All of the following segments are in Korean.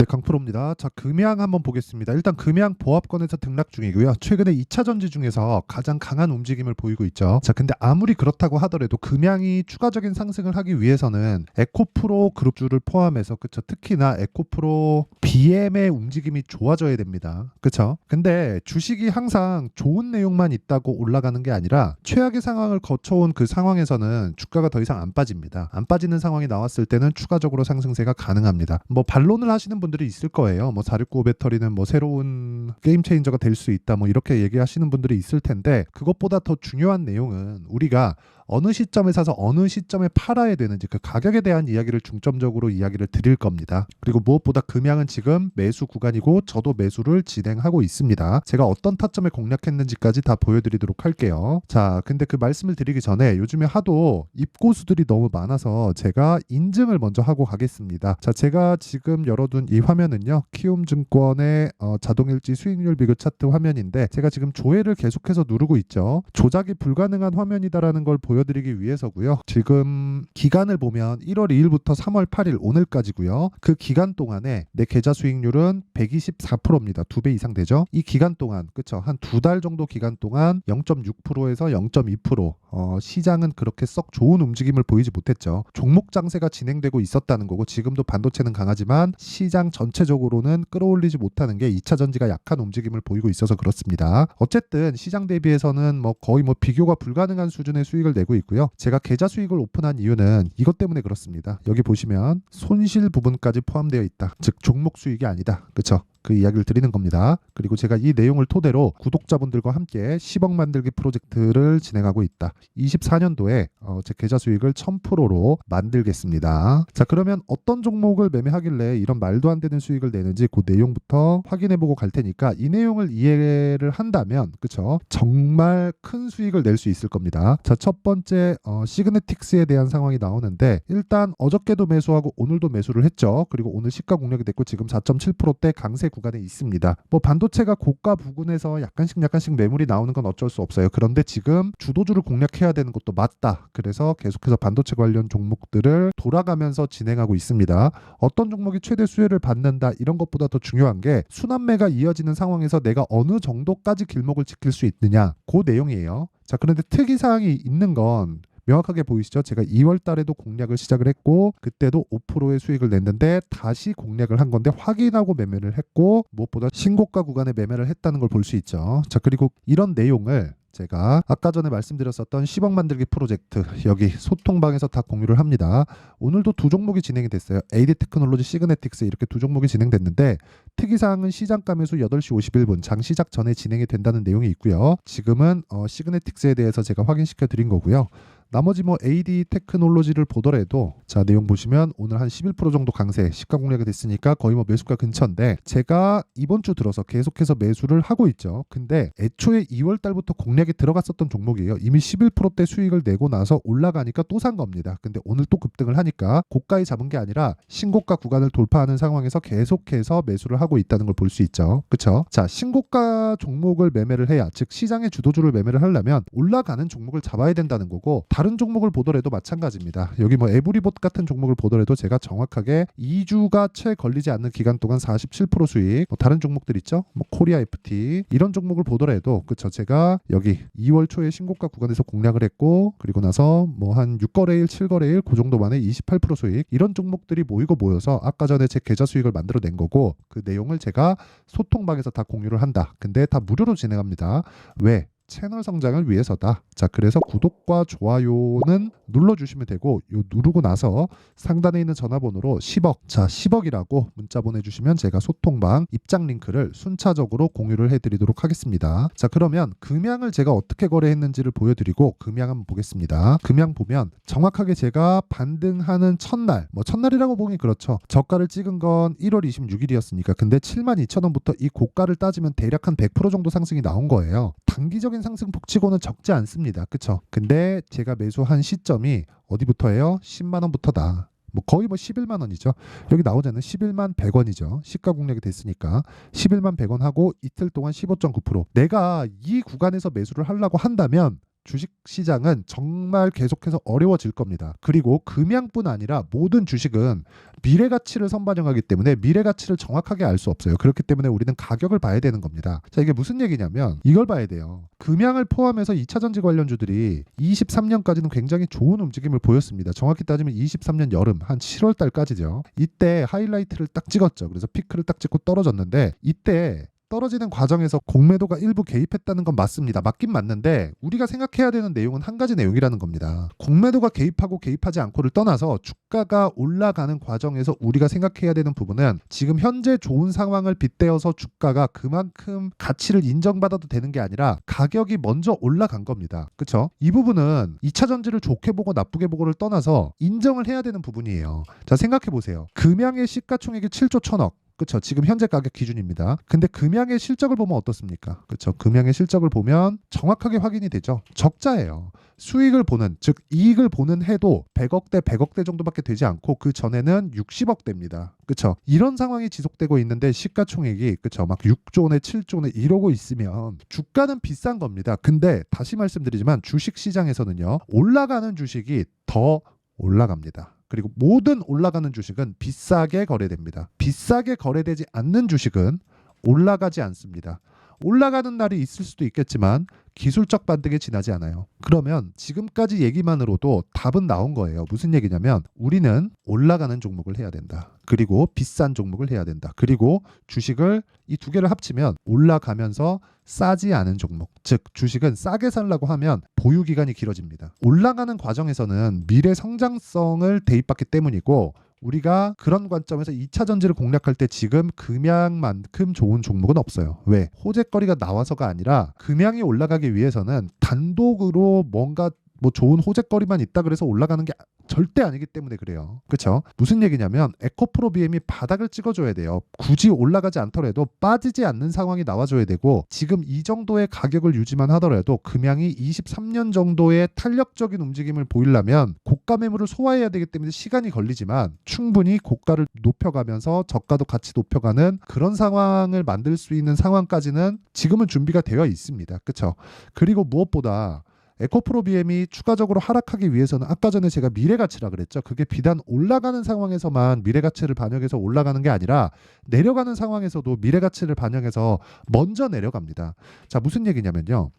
네, 강프로입니다. 자, 금양 한번 보겠습니다. 일단 금양 보합권에서 등락 중이고요. 최근에 2차 전지 중에서 가장 강한 움직임을 보이고 있죠. 자, 근데 아무리 그렇다고 하더라도 금양이 추가적인 상승을 하기 위해서는 에코프로 그룹주를 포함해서 그쵸, 특히나 에코프로 BM의 움직임이 좋아져야 됩니다. 그쵸? 근데 주식이 항상 좋은 내용만 있다고 올라가는 게 아니라 최악의 상황을 거쳐온 그 상황에서는 주가가 더 이상 안 빠집니다. 안 빠지는 상황이 나왔을 때는 추가적으로 상승세가 가능합니다. 뭐 반론을 하시는 분들이 있을 거예요. 뭐 469 배터리는 뭐 새로운 게임 체인저가 될 수 있다. 뭐 이렇게 얘기하시는 분들이 있을 텐데 그것보다 더 중요한 내용은 우리가 어느 시점에 사서 어느 시점에 팔아야 되는지 그 가격에 대한 이야기를 중점적으로 이야기를 드릴 겁니다. 그리고 무엇보다 금양은 지금 매수 구간이고 저도 매수를 진행하고 있습니다. 제가 어떤 타점에 공략했는지까지 다 보여드리도록 할게요. 자, 근데 그 말씀을 드리기 전에 요즘에 하도 입고수들이 너무 많아서 제가 인증을 먼저 하고 가겠습니다. 자, 제가 지금 열어둔 이 화면은요, 키움증권의 자동일지 수익률 비교 차트 화면인데 제가 지금 조회를 계속해서 누르고 있죠. 조작이 불가능한 화면이다라는 걸 보여드리기 위해서고요. 지금 기간을 보면 1월 2일부터 3월 8일 오늘까지고요. 그 기간 동안에 내 계좌 수익률은 124%입니다. 2배 이상 되죠. 이 기간 동안 그쵸, 한 2달 정도 기간 동안 0.6%에서 0.2% 시장은 그렇게 썩 좋은 움직임을 보이지 못했죠. 종목 장세가 진행되고 있었다는 거고 지금도 반도체는 강하지만 시장 전체적으로는 끌어올리지 못하는 게 2차 전지가 약한 움직임을 보이고 있어서 그렇습니다. 어쨌든 시장 대비해서는 뭐 거의 뭐 비교가 불가능한 수준의 수익을 내고 있고요. 제가 계좌 수익을 오픈한 이유는 이것 때문에 그렇습니다. 여기 보시면 손실 부분까지 포함되어 있다. 즉 종목 수익이 아니다. 그쵸? 그 이야기를 드리는 겁니다. 그리고 제가 이 내용을 토대로 구독자분들과 함께 10억 만들기 프로젝트를 진행하고 있다. 24년도에 제 계좌 수익을 1000%로 만들겠습니다. 자, 그러면 어떤 종목을 매매하길래 이런 말도 안 되는 수익을 내는지 그 내용부터 확인해보고 갈 테니까 이 내용을 이해를 한다면 그쵸? 정말 큰 수익을 낼 수 있을 겁니다. 자, 첫 번째 시그네틱스에 대한 상황이 나오는데 일단 어저께도 매수하고 오늘도 매수를 했죠. 그리고 오늘 시가 공략이 됐고 지금 4.7%대 강세 구간에 있습니다. 뭐 반도체가 고가 부근에서 약간씩 매물이 나오는 건 어쩔 수 없어요. 그런데 지금 주도주를 공략해야 되는 것도 맞다. 그래서 계속해서 반도체 관련 종목들을 돌아가면서 진행하고 있습니다. 어떤 종목이 최대 수혜를 받는다 이런 것보다 더 중요한 게 순환매가 이어지는 상황에서 내가 어느 정도까지 길목을 지킬 수 있느냐 그 내용이에요. 자, 그런데 특이사항이 있는 건 명확하게 보이시죠? 제가 2월 달에도 공략을 시작을 했고 그때도 5%의 수익을 냈는데 다시 공략을 한 건데 확인하고 매매를 했고 무엇보다 신고가 구간에 매매를 했다는 걸 볼 수 있죠. 자, 그리고 이런 내용을 제가 아까 전에 말씀드렸었던 10억 만들기 프로젝트 여기 소통방에서 다 공유를 합니다. 오늘도 두 종목이 진행이 됐어요. AD 테크놀로지, 시그네틱스 이렇게 두 종목이 진행됐는데 특이사항은 시장가 매수 8시 51분 장 시작 전에 진행이 된다는 내용이 있고요. 지금은 시그네틱스에 대해서 제가 확인시켜 드린 거고요. 나머지 뭐 AD 테크놀로지를 보더라도 자, 내용 보시면 오늘 한 11% 정도 강세 시가 공략이 됐으니까 거의 뭐 매수가 근처인데 제가 이번 주 들어서 계속해서 매수를 하고 있죠. 근데 애초에 2월 달부터 공략이 들어갔었던 종목이에요. 이미 11%대 수익을 내고 나서 올라가니까 또 산 겁니다. 근데 오늘 또 급등을 하니까 고가에 잡은 게 아니라 신고가 구간을 돌파하는 상황에서 계속해서 매수를 하고 있다는 걸 볼 수 있죠. 그쵸? 자, 신고가 종목을 매매를 해야 즉 시장의 주도주를 매매를 하려면 올라가는 종목을 잡아야 된다는 거고 다른 종목을 보더라도 마찬가지입니다. 여기 뭐 에브리봇 같은 종목을 보더라도 제가 정확하게 2주가 채 걸리지 않는 기간 동안 47% 수익 뭐 다른 종목들 있죠? 뭐 코리아 FT 이런 종목을 보더라도 그쵸? 제가 여기 2월 초에 신고가 구간에서 공략을 했고 그리고 나서 뭐 한 6거래일 7거래일 그 정도 만에 28% 수익 이런 종목들이 모이고 모여서 아까 전에 제 계좌 수익을 만들어낸 거고 그 내용을 제가 소통방에서 다 공유를 한다. 근데 다 무료로 진행합니다. 왜? 채널 성장을 위해서다. 자, 그래서 구독과 좋아요는 눌러주시면 되고 요 누르고 나서 상단에 있는 전화번호로 10억 자 10억이라고 문자 보내주시면 제가 소통방 입장 링크를 순차적으로 공유를 해드리도록 하겠습니다. 자, 그러면 금양을 제가 어떻게 거래했는지를 보여드리고 금양 한번 보겠습니다. 금양 보면 정확하게 제가 반등하는 첫날 뭐 첫날이라고 보기 그렇죠. 저가를 찍은 건 1월 26일이었으니까 근데 72,000원부터 이 고가를 따지면 대략 한 100% 정도 상승이 나온 거예요. 단기적인 상승 폭치고는 적지 않습니다. 그쵸? 근데 제가 매수한 시점이 어디부터예요? 10만 원부터다. 뭐 거의 뭐 11만 원이죠. 여기 나오자는 11만 100원이죠. 시가 공략이 됐으니까 11만 100원 하고 이틀 동안 15.9%. 내가 이 구간에서 매수를 하려고 한다면 주식시장은 정말 계속해서 어려워질 겁니다. 그리고 금양뿐 아니라 모든 주식은 미래가치를 선반영하기 때문에 미래가치를 정확하게 알 수 없어요. 그렇기 때문에 우리는 가격을 봐야 되는 겁니다. 자, 이게 무슨 얘기냐면 이걸 봐야 돼요. 금양을 포함해서 2차전지 관련주들이 23년까지는 굉장히 좋은 움직임을 보였습니다. 정확히 따지면 23년 여름 한 7월 달까지죠. 이때 하이라이트를 딱 찍었죠. 그래서 피크를 딱 찍고 떨어졌는데 이때 떨어지는 과정에서 공매도가 일부 개입했다는 건 맞습니다. 맞긴 맞는데 우리가 생각해야 되는 내용은 한 가지 내용이라는 겁니다. 공매도가 개입하고 개입하지 않고를 떠나서 주가가 올라가는 과정에서 우리가 생각해야 되는 부분은 지금 현재 좋은 상황을 빗대어서 주가가 그만큼 가치를 인정받아도 되는 게 아니라 가격이 먼저 올라간 겁니다. 그렇죠? 이 부분은 2차 전지를 좋게 보고 나쁘게 보고를 떠나서 인정을 해야 되는 부분이에요. 자, 생각해 보세요. 금양의 시가총액이 7조 1천억. 그렇죠. 지금 현재 가격 기준입니다. 근데 금양의 실적을 보면 어떻습니까? 그렇죠. 금양의 실적을 보면 정확하게 확인이 되죠. 적자예요. 수익을 보는, 즉 이익을 보는 해도 100억대, 100억대 정도밖에 되지 않고 그 전에는 60억대입니다. 그렇죠. 이런 상황이 지속되고 있는데 시가총액이 그렇죠. 막 6조 원에 7조 원에 이러고 있으면 주가는 비싼 겁니다. 근데 다시 말씀드리지만 주식 시장에서는요. 올라가는 주식이 더 올라갑니다. 그리고 모든 올라가는 주식은 비싸게 거래됩니다. 비싸게 거래되지 않는 주식은 올라가지 않습니다. 올라가는 날이 있을 수도 있겠지만 기술적 반등에 지나지 않아요. 그러면 지금까지 얘기만으로도 답은 나온 거예요. 무슨 얘기냐면 우리는 올라가는 종목을 해야 된다. 그리고 비싼 종목을 해야 된다. 그리고 주식을 이 두 개를 합치면 올라가면서 싸지 않은 종목. 즉 주식은 싸게 살라고 하면 보유 기간이 길어집니다. 올라가는 과정에서는 미래 성장성을 대입받기 때문이고 우리가 그런 관점에서 2차 전지를 공략할 때 지금 금양만큼 좋은 종목은 없어요. 왜? 호재거리가 나와서가 아니라 금양이 올라가기 위해서는 단독으로 뭔가 좋은 호재거리만 있다 그래서 올라가는 게 절대 아니기 때문에 그래요. 그렇죠? 무슨 얘기냐면 에코프로 BM이 바닥을 찍어줘야 돼요. 굳이 올라가지 않더라도 빠지지 않는 상황이 나와줘야 되고 지금 이 정도의 가격을 유지만 하더라도 금양이 23년 정도의 탄력적인 움직임을 보이려면 고가 매물을 소화해야 되기 때문에 시간이 걸리지만 충분히 고가를 높여가면서 저가도 같이 높여가는 그런 상황을 만들 수 있는 상황까지는 지금은 준비가 되어 있습니다. 그렇죠? 그리고 무엇보다 에코프로 BM이 추가적으로 하락하기 위해서는 아까 전에 제가 미래가치라 그랬죠. 그게 비단 올라가는 상황에서만 미래가치를 반영해서 올라가는 게 아니라 내려가는 상황에서도 미래가치를 반영해서 먼저 내려갑니다. 자, 무슨 얘기냐면요.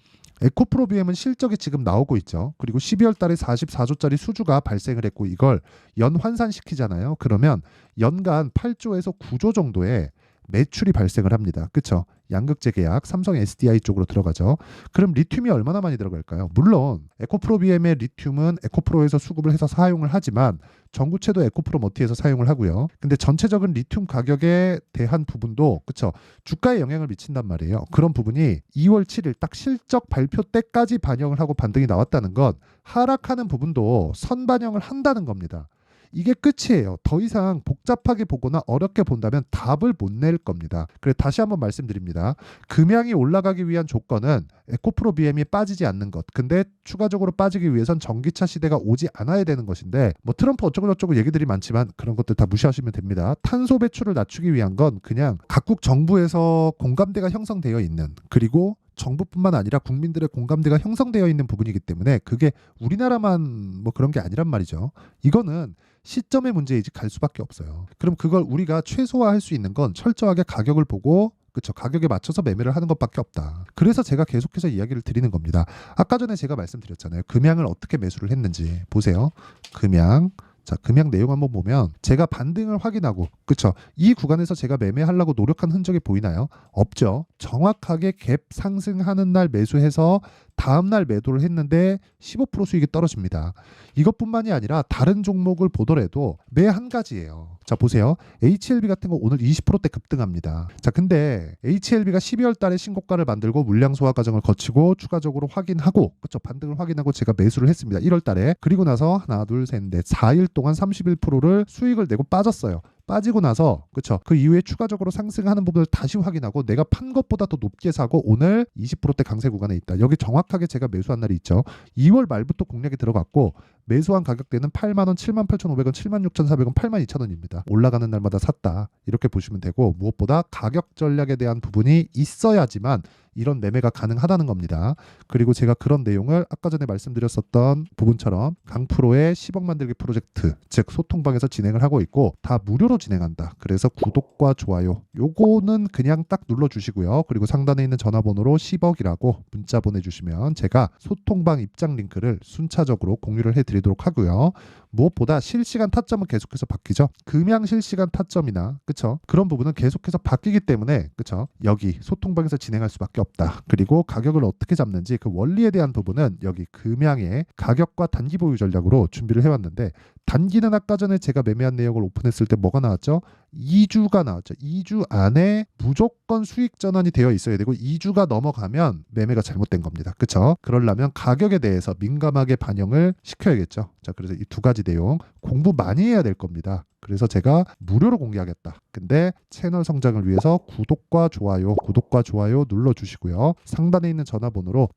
에코프로 BM은 실적이 지금 나오고 있죠. 그리고 12월 달에 44조짜리 수주가 발생을 했고 이걸 연환산시키잖아요. 그러면 연간 8조에서 9조 정도의 매출이 발생을 합니다. 그렇죠? 양극재 계약, 삼성 SDI 쪽으로 들어가죠. 그럼 리튬이 얼마나 많이 들어갈까요? 물론 에코프로 BM의 리튬은 에코프로에서 수급을 해서 사용을 하지만 전구체도 에코프로 머티에서 사용을 하고요. 근데 전체적인 리튬 가격에 대한 부분도 그렇죠? 주가에 영향을 미친단 말이에요. 그런 부분이 2월 7일 딱 실적 발표 때까지 반영을 하고 반등이 나왔다는 건 하락하는 부분도 선반영을 한다는 겁니다. 이게 끝이에요. 더 이상 복잡하게 보거나 어렵게 본다면 답을 못 낼 겁니다. 그래서 다시 한번 말씀드립니다. 금양이 올라가기 위한 조건은 에코프로 BM이 빠지지 않는 것. 근데 추가적으로 빠지기 위해선 전기차 시대가 오지 않아야 되는 것인데 트럼프 어쩌고저쩌고 얘기들이 많지만 그런 것들 다 무시하시면 됩니다. 탄소 배출을 낮추기 위한 건 그냥 각국 정부에서 공감대가 형성되어 있는 그리고 정부뿐만 아니라 국민들의 공감대가 형성되어 있는 부분이기 때문에 그게 우리나라만 그런 게 아니란 말이죠. 이거는 시점의 문제이지 갈 수밖에 없어요. 그럼 그걸 우리가 최소화할 수 있는 건 철저하게 가격을 보고 그렇죠. 가격에 맞춰서 매매를 하는 것밖에 없다. 그래서 제가 계속해서 이야기를 드리는 겁니다. 아까 전에 제가 말씀드렸잖아요. 금양을 어떻게 매수를 했는지 보세요. 금양. 자, 금양 내용 한번 보면 제가 반등을 확인하고 그쵸? 이 구간에서 제가 매매하려고 노력한 흔적이 보이나요? 없죠. 정확하게 갭 상승하는 날 매수해서 다음날 매도를 했는데 15% 수익이 떨어집니다. 이것뿐만이 아니라 다른 종목을 보더라도 매 한 가지예요. 자, 보세요. HLB 같은 거 오늘 20%대 급등합니다. 자, 근데 HLB가 12월 달에 신고가를 만들고 물량 소화 과정을 거치고 추가적으로 확인하고 그쵸? 반등을 확인하고 제가 매수를 했습니다. 1월 달에. 그리고 나서 하나, 둘, 셋, 넷, 4일 동안 31%를 수익을 내고 빠졌어요. 빠지고 나서 그쵸 그 이후에 추가적으로 상승하는 부분을 다시 확인하고 내가 판 것보다 더 높게 사고 오늘 20%대 강세 구간에 있다. 여기 정확하게 제가 매수한 날이 있죠. 2월 말부터 공략이 들어갔고 매수한 가격대는 8만원, 78,500원, 76,400원, 82,000원입니다. 올라가는 날마다 샀다. 이렇게 보시면 되고 무엇보다 가격 전략에 대한 부분이 있어야지만 이런 매매가 가능하다는 겁니다. 그리고 제가 그런 내용을 아까 전에 말씀드렸었던 부분처럼 강프로의 10억 만들기 프로젝트, 즉 소통방에서 진행을 하고 있고 다 무료로 진행한다. 그래서 구독과 좋아요 요거는 그냥 딱 눌러주시고요. 그리고 상단에 있는 전화번호로 10억이라고 문자 보내주시면 제가 소통방 입장 링크를 순차적으로 공유를 해드리도록 하고요. 무엇보다 실시간 타점은 계속해서 바뀌죠. 금양 실시간 타점이나 그쵸? 그런 부분은 계속해서 바뀌기 때문에 그쵸? 여기 소통방에서 진행할 수밖에 없다. 그리고 가격을 어떻게 잡는지 그 원리에 대한 부분은 여기 금양의 가격과 단기 보유 전략으로 준비를 해왔는데, 단기는 아까 전에 제가 매매한 내역을 오픈했을 때 뭐가 나왔죠? 2주가 나왔죠. 2주 안에 무조건 수익 전환이 되어 있어야 되고 2주가 넘어가면 매매가 잘못된 겁니다. 그쵸? 그러려면 가격에 대해서 민감하게 반영을 시켜야겠죠. 자, 그래서 이 두 가지 내용 공부 많이 해야 될 겁니다. 그래서 제가 무료로 공개하겠다. 근데 채널 성장을 위해서 구독과 좋아요 눌러주시고요. 상단에 있는 전화번호로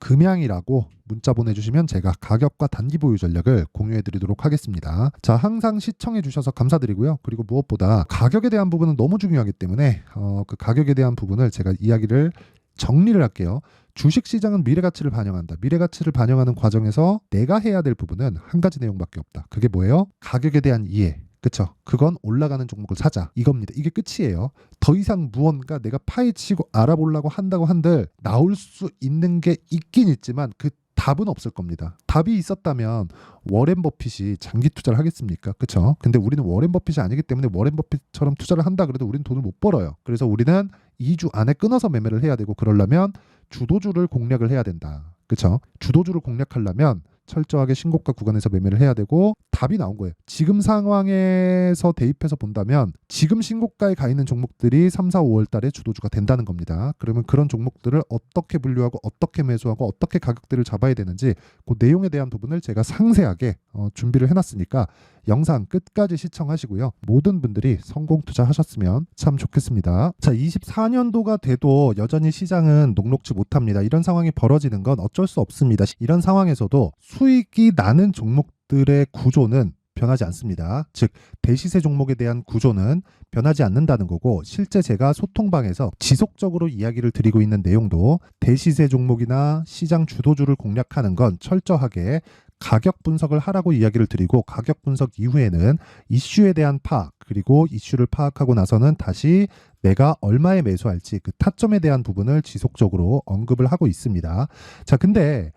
금양이라고 문자 보내주시면 제가 가격과 단기 보유 전략을 공유해드리도록 하겠습니다. 자, 항상 시청해주셔서 감사드리고요. 그리고 무엇보다 가격에 대한 부분은 너무 중요하기 때문에 그 가격에 대한 부분을 제가 이야기를 정리를 할게요. 주식시장은 미래가치를 반영한다. 미래가치를 반영하는 과정에서 내가 해야 될 부분은 한 가지 내용밖에 없다. 그게 뭐예요? 가격에 대한 이해. 그쵸? 그건 올라가는 종목을 사자. 이겁니다. 이게 끝이에요. 더 이상 무언가 내가 파헤치고 알아보려고 한다고 한들 나올 수 있는 게 있긴 있지만 그 답은 없을 겁니다. 답이 있었다면 워렌 버핏이 장기 투자를 하겠습니까? 그쵸? 근데 우리는 워렌 버핏이 아니기 때문에 워렌 버핏처럼 투자를 한다 그래도 우리는 돈을 못 벌어요. 그래서 우리는 2주 안에 끊어서 매매를 해야 되고, 그러려면 주도주를 공략을 해야 된다. 그쵸? 주도주를 공략하려면 철저하게 신고가 구간에서 매매를 해야 되고, 답이 나온 거예요. 지금 상황에서 대입해서 본다면 지금 신고가에 가 있는 종목들이 3, 4, 5월 달에 주도주가 된다는 겁니다. 그러면 그런 종목들을 어떻게 분류하고 어떻게 매수하고 어떻게 가격대를 잡아야 되는지 그 내용에 대한 부분을 제가 상세하게 준비를 해놨으니까 영상 끝까지 시청하시고요. 모든 분들이 성공 투자하셨으면 참 좋겠습니다. 자, 24년도가 돼도 여전히 시장은 녹록지 못합니다. 이런 상황이 벌어지는 건 어쩔 수 없습니다. 이런 상황에서도 수익이 나는 종목들의 구조는 변하지 않습니다. 즉 대시세 종목에 대한 구조는 변하지 않는다는 거고, 실제 제가 소통방에서 지속적으로 이야기를 드리고 있는 내용도 대시세 종목이나 시장 주도주를 공략하는 건 철저하게 가격 분석을 하라고 이야기를 드리고, 가격 분석 이후에는 이슈에 대한 파악, 그리고 이슈를 파악하고 나서는 다시 내가 얼마에 매수할지 그 타점에 대한 부분을 지속적으로 언급을 하고 있습니다. 자, 근데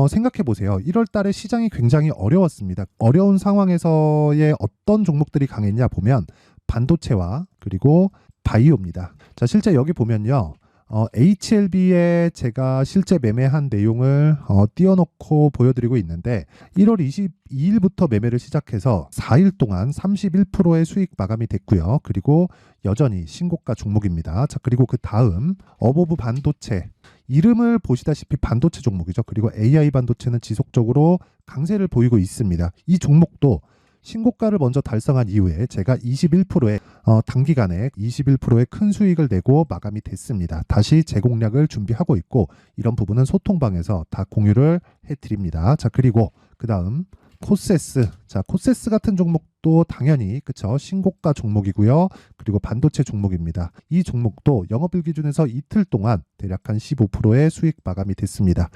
생각해 보세요. 1월 달에 시장이 굉장히 어려웠습니다. 어려운 상황에서의 어떤 종목들이 강했냐 보면 반도체와 그리고 바이오입니다. 자, 실제 여기 보면요. HLB에 제가 실제 매매한 내용을 띄워놓고 보여드리고 있는데, 1월 22일부터 매매를 시작해서 4일 동안 31%의 수익 마감이 됐고요. 그리고 여전히 신고가 종목입니다. 자, 그리고 그 다음 어보브 반도체, 이름을 보시다시피 반도체 종목이죠. 그리고 AI 반도체는 지속적으로 강세를 보이고 있습니다. 이 종목도 신고가를 먼저 달성한 이후에 제가 21%의 단기간에 21%의 큰 수익을 내고 마감이 됐습니다. 다시 재공략을 준비하고 있고, 이런 부분은 소통방에서 다 공유를 해드립니다. 자, 그리고 그 다음 코세스. 자, 코세스 같은 종목도 당연히 그쵸, 신고가 종목이고요. 그리고 반도체 종목입니다. 이 종목도 영업일 기준에서 이틀 동안 대략 한 15%의 수익 마감이 됐습니다.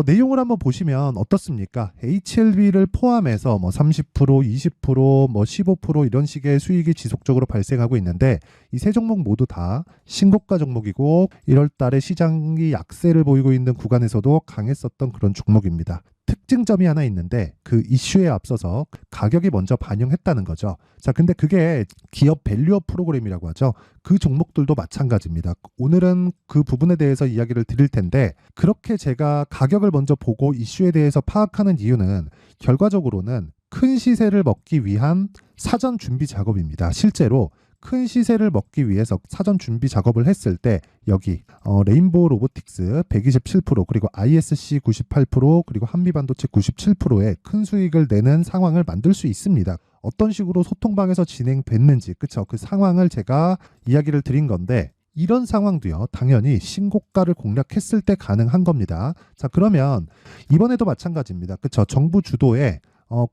내용을 한번 보시면 어떻습니까? HLB를 포함해서 30%, 20%, 15% 이런 식의 수익이 지속적으로 발생하고 있는데, 이 세 종목 모두 다 신고가 종목이고 1월 달에 시장이 약세를 보이고 있는 구간에서도 강했었던 그런 종목입니다. 특징점이 하나 있는데 그 이슈에 앞서서 가격이 먼저 반영했다는 거죠. 자, 근데 그게 기업 밸류업 프로그램이라고 하죠. 그 종목들도 마찬가지입니다. 오늘은 그 부분에 대해서 이야기를 드릴 텐데, 그렇게 제가 가격을 먼저 보고 이슈에 대해서 파악하는 이유는 결과적으로는 큰 시세를 먹기 위한 사전 준비 작업입니다. 실제로 큰 시세를 먹기 위해서 사전 준비 작업을 했을 때 여기 레인보우 로보틱스 127%, 그리고 ISC 98%, 그리고 한미반도체 97%의 큰 수익을 내는 상황을 만들 수 있습니다. 어떤 식으로 소통방에서 진행됐는지, 그쵸? 그 상황을 제가 이야기를 드린 건데, 이런 상황도요, 당연히 신고가를 공략했을 때 가능한 겁니다. 자, 그러면 이번에도 마찬가지입니다. 그쵸? 정부 주도의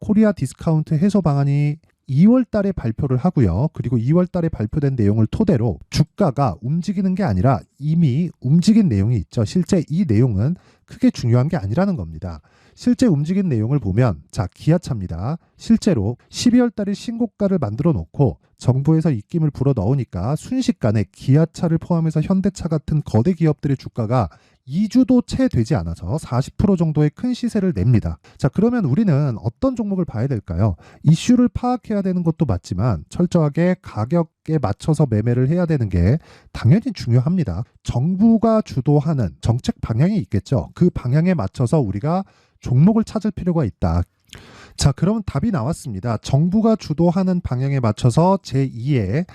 코리아 디스카운트 해소 방안이 2월 달에 발표를 하고요. 그리고 2월 달에 발표된 내용을 토대로 주가가 움직이는 게 아니라 이미 움직인 내용이 있죠. 실제 이 내용은 크게 중요한 게 아니라는 겁니다. 실제 움직인 내용을 보면 자, 기아차입니다. 실제로 12월 달에 신고가를 만들어 놓고 정부에서 입김을 불어 넣으니까 순식간에 기아차를 포함해서 현대차 같은 거대 기업들의 주가가 2주도 채 되지 않아서 40% 정도의 큰 시세를 냅니다. 자, 그러면 우리는 어떤 종목을 봐야 될까요? 이슈를 파악해야 되는 것도 맞지만 철저하게 가격에 맞춰서 매매를 해야 되는 게 당연히 중요합니다. 정부가 주도하는 정책 방향이 있겠죠. 그 방향에 맞춰서 우리가 종목을 찾을 필요가 있다. 자, 그러면 답이 나왔습니다. 정부가 주도하는 방향에 맞춰서 제2의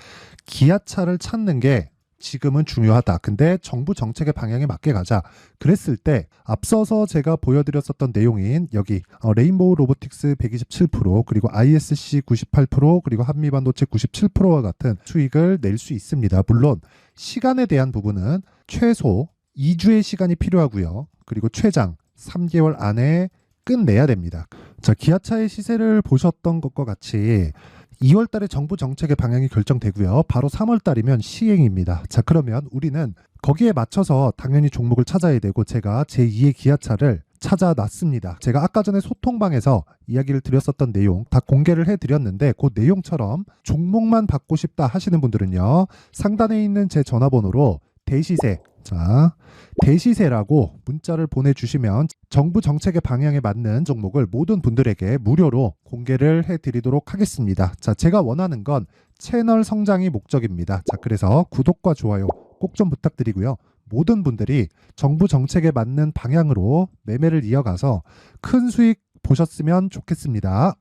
기아차를 찾는 게 지금은 중요하다. 근데 정부 정책의 방향에 맞게 가자. 그랬을 때 앞서서 제가 보여드렸었던 내용인 여기 레인보우 로보틱스 127% 그리고 ISC 98% 그리고 한미반도체 97%와 같은 수익을 낼 수 있습니다. 물론 시간에 대한 부분은 최소 2주의 시간이 필요하고요. 그리고 최장 3개월 안에 끝내야 됩니다. 자, 기아차의 시세를 보셨던 것과 같이 2월 달에 정부 정책의 방향이 결정되고요. 바로 3월 달이면 시행입니다. 자, 그러면 우리는 거기에 맞춰서 당연히 종목을 찾아야 되고 제가 제2의 기아차를 찾아놨습니다. 제가 아까 전에 소통방에서 이야기를 드렸었던 내용 다 공개를 해드렸는데 그 내용처럼 종목만 받고 싶다 하시는 분들은요. 상단에 있는 제 전화번호로 대시세, 자, 대시세라고 문자를 보내주시면 정부 정책의 방향에 맞는 종목을 모든 분들에게 무료로 공개를 해드리도록 하겠습니다. 자, 제가 원하는 건 채널 성장이 목적입니다. 자, 그래서 구독과 좋아요 꼭 좀 부탁드리고요. 모든 분들이 정부 정책에 맞는 방향으로 매매를 이어가서 큰 수익 보셨으면 좋겠습니다.